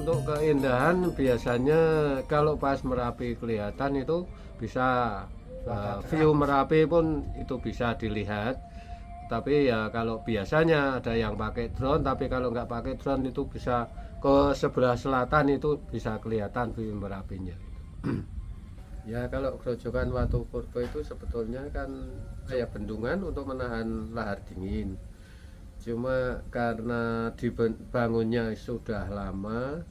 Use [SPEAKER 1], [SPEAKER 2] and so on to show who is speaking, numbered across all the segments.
[SPEAKER 1] Untuk keindahan biasanya kalau pas Merapi kelihatan itu bisa view Merapi pun itu bisa dilihat. Tapi ya kalau biasanya ada yang pakai drone, tapi kalau nggak pakai drone itu bisa ke sebelah selatan itu bisa kelihatan view Merapinya. Ya kalau Grojogan Watu Purbo itu sebetulnya kan kayak bendungan untuk menahan lahar dingin. Cuma karena dibangunnya sudah lama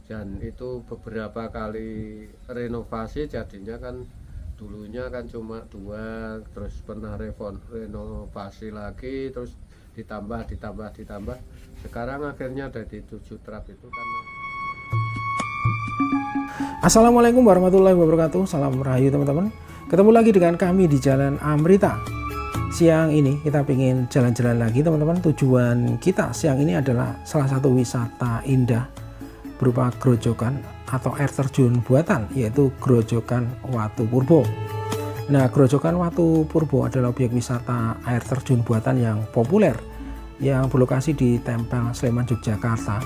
[SPEAKER 1] dan itu beberapa kali renovasi, jadinya kan dulunya kan cuma 2, terus pernah renovasi lagi, terus ditambah. Sekarang akhirnya ada di 7 trap itu karena.
[SPEAKER 2] Assalamualaikum warahmatullahi wabarakatuh. Salam rahayu teman-teman. Ketemu lagi dengan kami di Jalan Amrita. Siang ini kita ingin jalan-jalan lagi teman-teman. Tujuan kita siang ini adalah salah satu wisata indah berupa grojogan atau air terjun buatan, yaitu Grojogan Watu Purbo. Nah, Grojogan Watu Purbo adalah objek wisata air terjun buatan yang populer yang berlokasi di Tempel Sleman, Yogyakarta,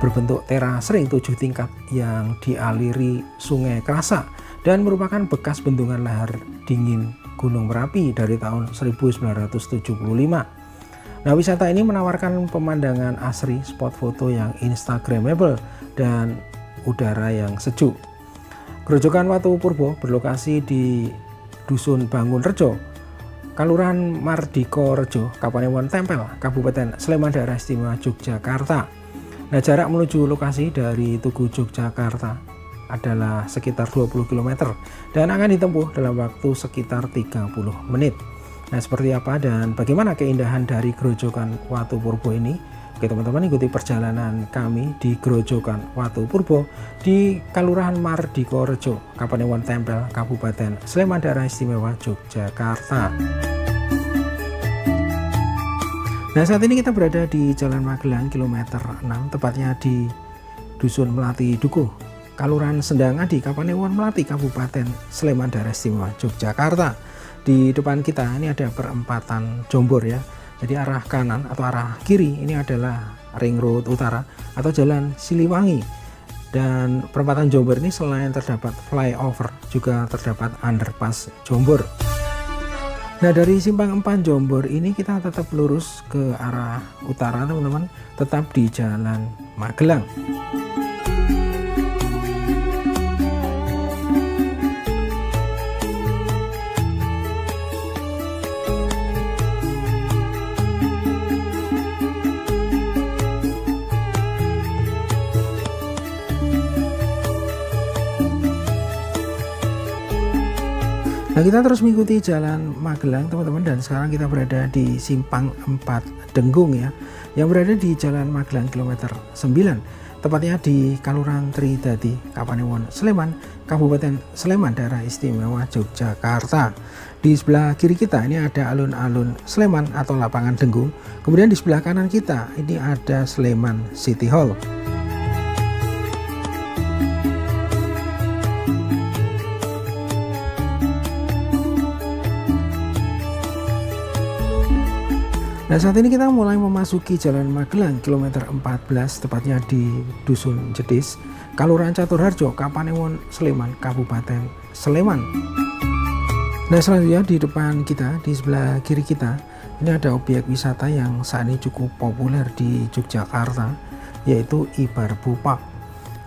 [SPEAKER 2] berbentuk teras ring 7 tingkat yang dialiri Sungai Krasa dan merupakan bekas bendungan lahar dingin Gunung Merapi dari tahun 1975. Nah, wisata ini menawarkan pemandangan asri, spot foto yang instagramable, dan udara yang sejuk. Grojogan Watu Purbo berlokasi di Dusun Bangun Rejo, Kalurahan Mardika Rejo, Kapanewon Tempel, Kabupaten Sleman, Daerah Istimewa Yogyakarta. Nah, jarak menuju lokasi dari Tugu Yogyakarta adalah sekitar 20 km dan akan ditempuh dalam waktu sekitar 30 menit. Nah, seperti apa dan bagaimana keindahan dari Grojogan Watu Purbo ini? Oke teman-teman, ikuti perjalanan kami di Grojogan Watu Purbo di Kalurahan Mardika Rejo, Kapanewon Tempel, Kabupaten Sleman, Daerah Istimewa Yogyakarta. Nah, saat ini kita berada di Jalan Magelang kilometer 6, tepatnya di Dusun Melati Dukuh, Kalurahan Sendangadi, Kapanewon Melati, Kabupaten Sleman, Daerah Istimewa Yogyakarta. Di depan kita ini ada perempatan Jombor ya. Jadi arah kanan atau arah kiri ini adalah Ring Road Utara atau Jalan Siliwangi. Dan perempatan Jombor ini selain terdapat flyover juga terdapat underpass Jombor. Nah, dari simpang 4 Jombor ini kita tetap lurus ke arah utara teman-teman, tetap di Jalan Magelang. Nah, kita terus mengikuti Jalan Magelang teman-teman, dan sekarang kita berada di Simpang 4 Denggung ya, yang berada di Jalan Magelang kilometer 9, tepatnya di Kalurahan Tridadi, Kapanewon Sleman, Kabupaten Sleman, Daerah Istimewa Yogyakarta. Di sebelah kiri kita ini ada alun-alun Sleman atau lapangan Denggung. Kemudian di sebelah kanan kita ini ada Sleman City Hall. Nah, saat ini kita mulai memasuki Jalan Magelang kilometer 14, tepatnya di Dusun Jedis, Kalurahan Caturharjo, Kapanewon Sleman, Kabupaten Sleman. Nah, selanjutnya di depan kita, di sebelah kiri kita, ini ada objek wisata yang saat ini cukup populer di Yogyakarta, yaitu Ibarbu Park.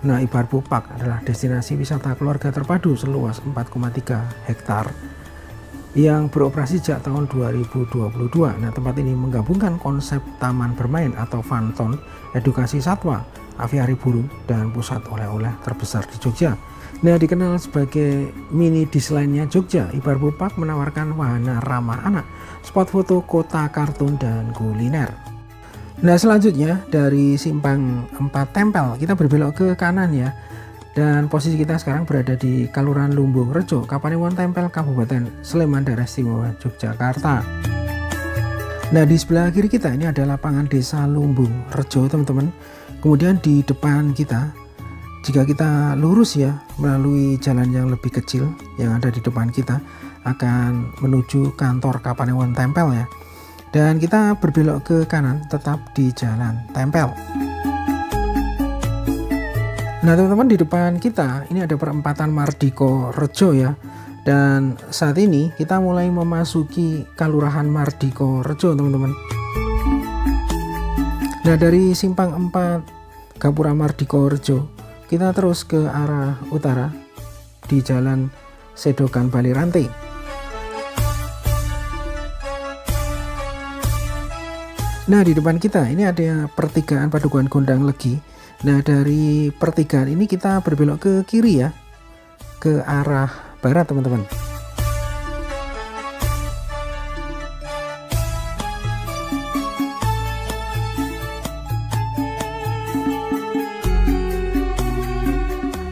[SPEAKER 2] Nah, Ibarbu Park adalah destinasi wisata keluarga terpadu seluas 4,3 hektar yang beroperasi sejak tahun 2022. Nah, tempat ini menggabungkan konsep taman bermain atau fun zone, edukasi satwa, aviari burung, dan pusat oleh-oleh terbesar di Jogja. Nah, dikenal sebagai mini Disneyland-nya Jogja, Ibarbu Park menawarkan wahana ramah anak, spot foto, kota kartun, dan kuliner. Nah, selanjutnya dari Simpang 4 Tempel kita berbelok ke kanan ya. Dan posisi kita sekarang berada di Kalurahan Lumbung Rejo, Kapanewon Tempel, Kabupaten Sleman, Daerah Istimewa Yogyakarta. Nah, di sebelah kiri kita ini ada lapangan Desa Lumbung Rejo teman-teman. Kemudian di depan kita, jika kita lurus ya melalui jalan yang lebih kecil yang ada di depan kita, akan menuju kantor Kapanewon Tempel ya. Dan kita berbelok ke kanan tetap di Jalan Tempel. Nah teman-teman, di depan kita ini ada perempatan Mardika Rejo ya. Dan saat ini kita mulai memasuki Kelurahan Mardika Rejo teman-teman. Nah dari simpang 4 Gapura Mardika Rejo kita terus ke arah utara di Jalan Sedokan Baliranti. Nah di depan kita ini ada pertigaan Padukuhan Gondang Legi. Nah dari pertigaan ini kita berbelok ke kiri ya, ke arah barat teman-teman.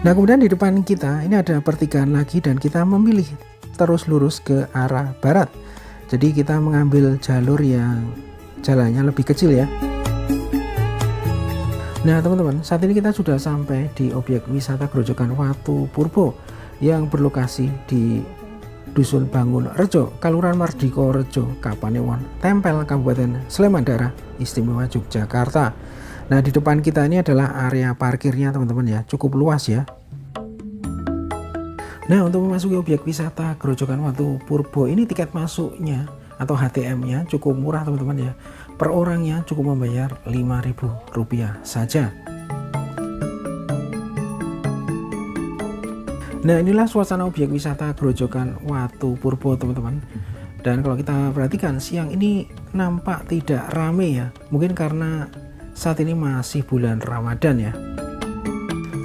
[SPEAKER 2] Nah kemudian di depan kita ini ada pertigaan lagi dan kita memilih terus lurus ke arah barat. Jadi kita mengambil jalur yang jalannya lebih kecil ya. Nah teman-teman, saat ini kita sudah sampai di objek wisata Grojogan Watu Purbo yang berlokasi di Dusun Bangun Rejo, Kelurahan Mardika Rejo, Kapanewon, Tempel, Kabupaten Sleman, Daerah Istimewa Yogyakarta. Nah di depan kita ini adalah area parkirnya teman-teman ya, cukup luas ya. Nah untuk memasuki objek wisata Grojogan Watu Purbo ini tiket masuknya atau HTM-nya cukup murah teman-teman ya. Per orangnya cukup membayar Rp5.000 saja. Nah inilah suasana objek wisata Grojogan Watu Purbo teman-teman. Dan kalau kita perhatikan siang ini nampak tidak rame ya. Mungkin karena saat ini masih bulan Ramadan ya.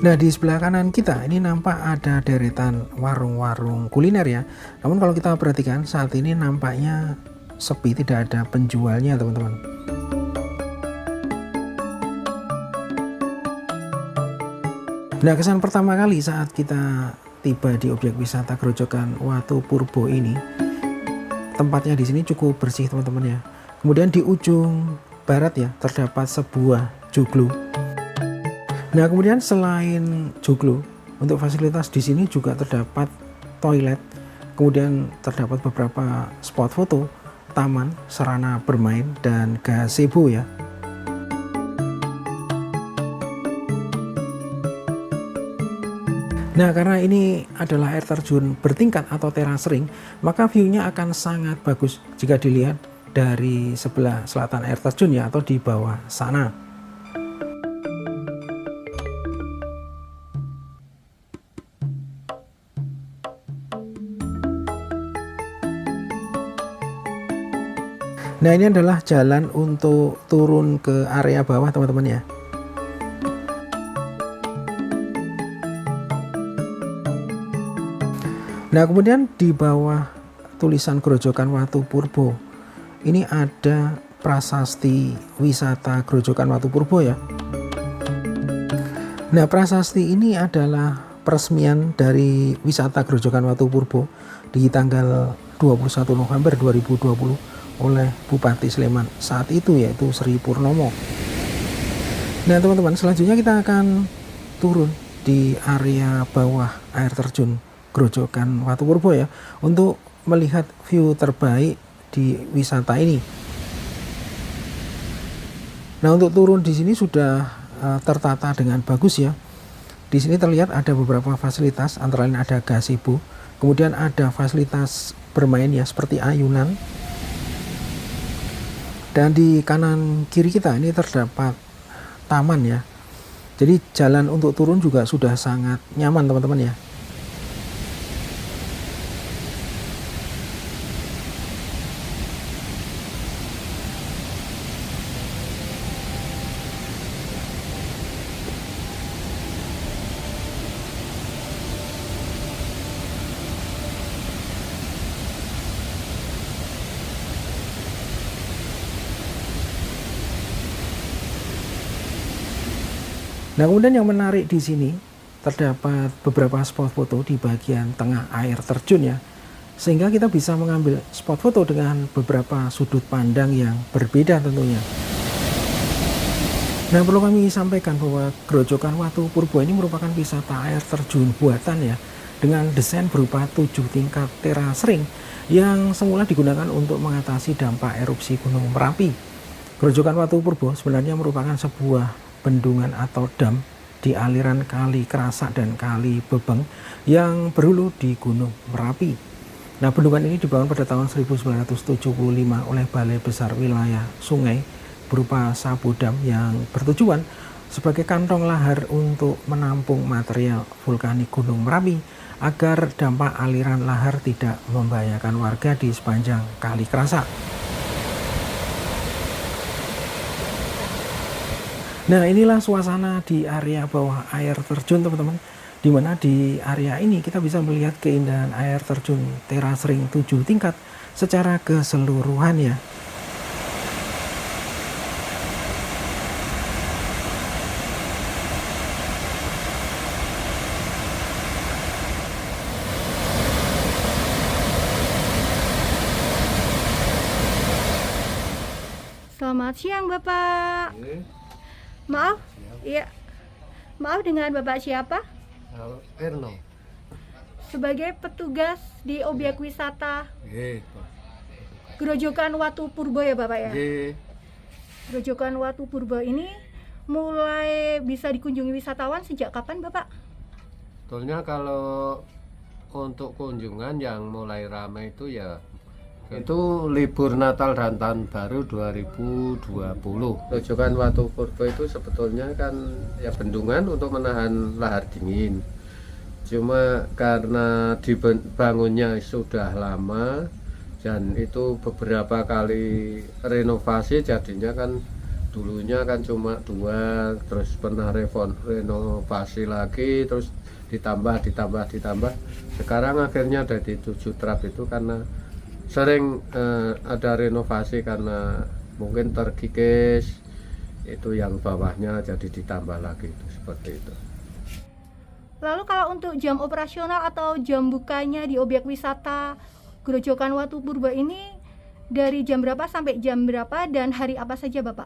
[SPEAKER 2] Nah di sebelah kanan kita ini nampak ada deretan warung-warung kuliner ya. Namun kalau kita perhatikan saat ini nampaknya sepi, tidak ada penjualnya teman-teman. Nah kesan pertama kali saat kita tiba di objek wisata Grojogan Watu Purbo ini, tempatnya di sini cukup bersih teman-teman ya. Kemudian di ujung barat ya terdapat sebuah joglo. Nah kemudian selain joglo, untuk fasilitas di sini juga terdapat toilet, kemudian terdapat beberapa spot foto, taman, sarana bermain, dan gazebo ya. Nah karena ini adalah air terjun bertingkat atau teras ring, maka view-nya akan sangat bagus jika dilihat dari sebelah selatan air terjun ya, atau di bawah sana. Nah ini adalah jalan untuk turun ke area bawah teman-teman ya. Nah kemudian di bawah tulisan Grojogan Watu Purbo ini ada prasasti wisata Grojogan Watu Purbo ya. Nah prasasti ini adalah peresmian dari wisata Grojogan Watu Purbo di tanggal 21 November 2020 oleh Bupati Sleman saat itu, yaitu Sri Purnomo. Nah teman-teman, selanjutnya kita akan turun di area bawah air terjun Grojogan Watu Purbo ya, untuk melihat view terbaik di wisata ini. Nah untuk turun di sini sudah tertata dengan bagus ya. Di sini terlihat ada beberapa fasilitas, antara lain ada gazebo, kemudian ada fasilitas bermain ya seperti ayunan. Dan di kanan kiri kita ini terdapat taman ya. Jadi jalan untuk turun juga sudah sangat nyaman teman-teman ya. Nah kemudian yang menarik di sini terdapat beberapa spot foto di bagian tengah air terjun ya, sehingga kita bisa mengambil spot foto dengan beberapa sudut pandang yang berbeda tentunya. Nah perlu kami sampaikan bahwa Grojogan Watu Purbo ini merupakan wisata air terjun buatan ya, dengan desain berupa 7 tingkat teras ring yang semula digunakan untuk mengatasi dampak erupsi Gunung Merapi. Grojogan Watu Purbo sebenarnya merupakan sebuah bendungan atau dam di aliran Kali Kerasak dan Kali Bebeng yang berhulu di Gunung Merapi. Nah, bendungan ini dibangun pada tahun 1975 oleh Balai Besar Wilayah Sungai berupa sabodam yang bertujuan sebagai kantong lahar untuk menampung material vulkanik Gunung Merapi agar dampak aliran lahar tidak membahayakan warga di sepanjang Kali Kerasak. Nah, inilah suasana di area bawah air terjun teman-teman, di mana di area ini kita bisa melihat keindahan air terjun teras ring 7 tingkat secara keseluruhan ya.
[SPEAKER 3] Selamat siang Bapak. Maaf, iya. Maaf, dengan Bapak siapa?
[SPEAKER 1] Erno.
[SPEAKER 3] Sebagai petugas di objek wisata Grojogan Watu Purbo ya Bapak ya? Grojogan Watu Purbo ini mulai bisa dikunjungi wisatawan sejak kapan Bapak?
[SPEAKER 1] Sebetulnya kalau untuk kunjungan yang mulai ramai itu ya itu libur Natal dan Tahun Baru 2020. Grojogan Watu Purbo itu sebetulnya kan ya bendungan untuk menahan lahar dingin. Cuma karena dibangunnya sudah lama dan itu beberapa kali renovasi, jadinya kan dulunya kan cuma 2, terus pernah renovasi lagi, terus ditambah. Sekarang akhirnya ada di 7 trap itu karena sering ada renovasi karena mungkin terkikis itu yang bawahnya, jadi ditambah lagi itu seperti itu.
[SPEAKER 3] Lalu kalau untuk jam operasional atau jam bukanya di objek wisata Grojogan Watu Purbo ini dari jam berapa sampai jam berapa dan hari apa saja Bapak?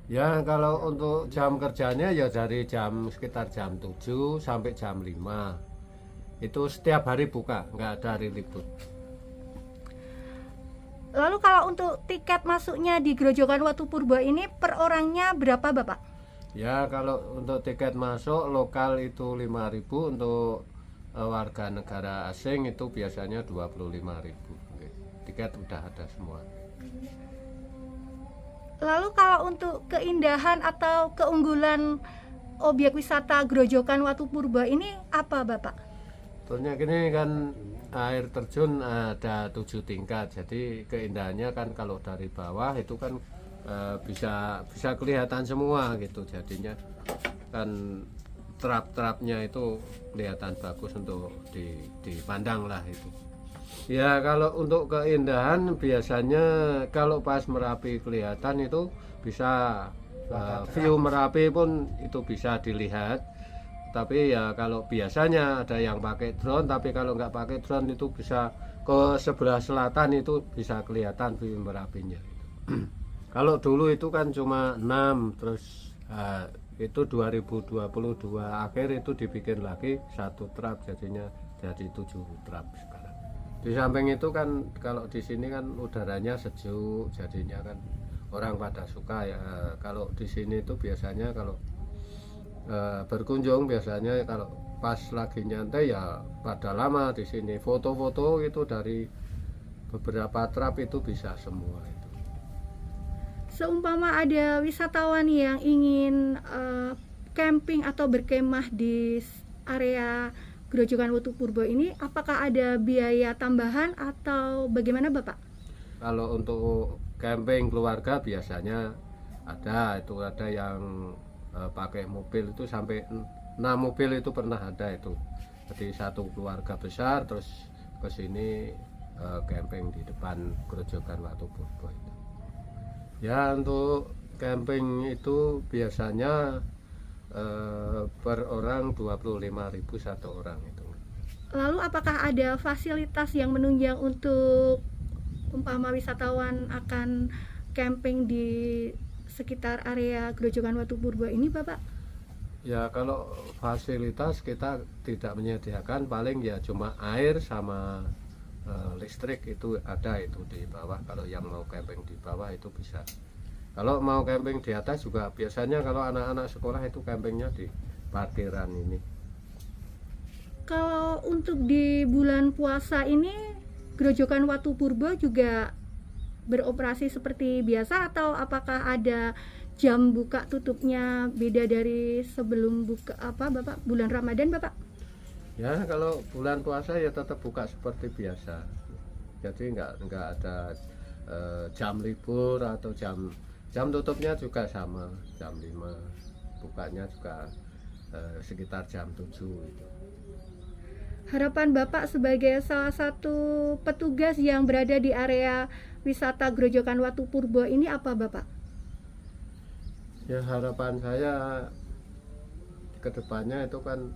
[SPEAKER 1] Ya, kalau untuk jam kerjanya ya dari sekitar jam 7 sampai jam 5. Itu setiap hari buka, nggak ada hari libur.
[SPEAKER 3] Lalu kalau untuk tiket masuknya di Grojogan Watu Purbo ini per orangnya berapa Bapak?
[SPEAKER 1] Ya, kalau untuk tiket masuk lokal itu 5.000, untuk warga negara asing itu biasanya 25.000. Tiket udah ada semua.
[SPEAKER 3] Lalu kalau untuk keindahan atau keunggulan objek wisata Grojogan Watu Purbo ini apa Bapak?
[SPEAKER 1] Sebetulnya gini kan, air terjun ada 7 tingkat, jadi keindahannya kan kalau dari bawah itu kan bisa kelihatan semua gitu, jadinya kan trap-trapnya itu kelihatan bagus untuk dipandang lah itu. Ya, kalau untuk keindahan biasanya kalau pas Merapi kelihatan itu bisa view Merapi pun itu bisa dilihat. Tapi ya kalau biasanya ada yang pakai drone, tapi kalau nggak pakai drone itu bisa ke sebelah selatan, itu bisa kelihatan view Merapinya. Kalau dulu itu kan cuma 6, terus itu 2022 akhir itu dibikin lagi 1 trap, jadinya jadi 7 trap sekarang. Di samping itu kan kalau di sini kan udaranya sejuk, jadinya kan orang pada suka ya. Kalau di sini itu biasanya kalau berkunjung biasanya kalau pas lagi nyantai ya pada lama di sini, foto-foto itu dari beberapa trap itu bisa semua itu.
[SPEAKER 3] Seumpama ada wisatawan yang ingin camping atau berkemah di area Grojogan Watu Purbo ini, apakah ada biaya tambahan atau bagaimana Bapak?
[SPEAKER 1] Kalau untuk camping keluarga biasanya ada yang pakai mobil itu sampai 6 mobil itu pernah ada itu. Jadi satu keluarga besar terus ke sini camping di depan Grojogan Watu Purbo itu. Ya, untuk camping itu biasanya per orang 25.000 satu orang itu.
[SPEAKER 3] Lalu apakah ada fasilitas yang menunjang untuk umpama wisatawan akan camping di sekitar area Grojogan Watu Purbo ini Bapak?
[SPEAKER 1] Ya, kalau fasilitas kita tidak menyediakan, paling ya cuma air sama listrik itu ada itu di bawah. Kalau yang mau camping di bawah itu bisa. Kalau mau camping di atas juga biasanya kalau anak-anak sekolah itu campingnya di parkiran ini.
[SPEAKER 3] Kalau untuk di bulan puasa ini Grojogan Watu Purbo juga beroperasi seperti biasa atau apakah ada jam buka tutupnya beda dari sebelum buka Bapak bulan Ramadan Bapak?
[SPEAKER 1] Ya kalau bulan puasa ya tetap buka seperti biasa. Jadi nggak ada jam libur atau jam tutupnya juga sama jam 5, bukanya juga sekitar jam 7 itu.
[SPEAKER 3] Harapan Bapak sebagai salah satu petugas yang berada di area wisata Grojogan Watu Purbo ini apa Bapak?
[SPEAKER 1] Ya harapan saya ke depannya itu kan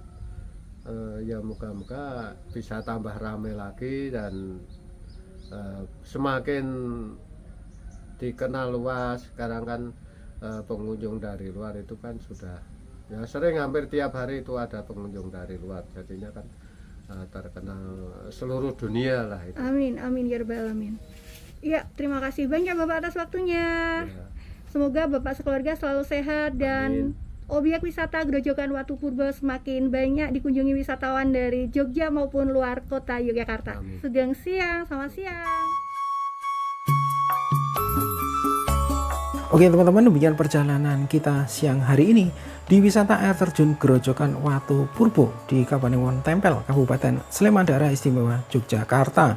[SPEAKER 1] ya moga-moga bisa tambah ramai lagi dan semakin dikenal luas. Sekarang kan pengunjung dari luar itu kan sudah ya sering, hampir tiap hari itu ada pengunjung dari luar, jadinya kan terkenal seluruh dunia lah itu.
[SPEAKER 3] Amin, amin ya rabbal alamin. Ya, terima kasih banyak Bapak atas waktunya.
[SPEAKER 1] Ya.
[SPEAKER 3] Semoga Bapak sekeluarga selalu sehat dan objek wisata Grojogan Watu Purbo semakin banyak dikunjungi wisatawan dari Jogja maupun luar kota Yogyakarta.
[SPEAKER 1] Amin.
[SPEAKER 3] Sugeng siang, selamat siang.
[SPEAKER 2] Oke teman-teman, demikian perjalanan kita siang hari ini di wisata air terjun Grojogan Watu Purbo di Kapanewon Tempel, Kabupaten Sleman, Daerah Istimewa Yogyakarta.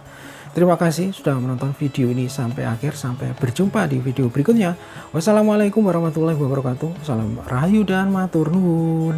[SPEAKER 2] Terima kasih sudah menonton video ini sampai akhir. Sampai berjumpa di video berikutnya. Wassalamualaikum warahmatullahi wabarakatuh. Salam rahayu dan matur nuwun.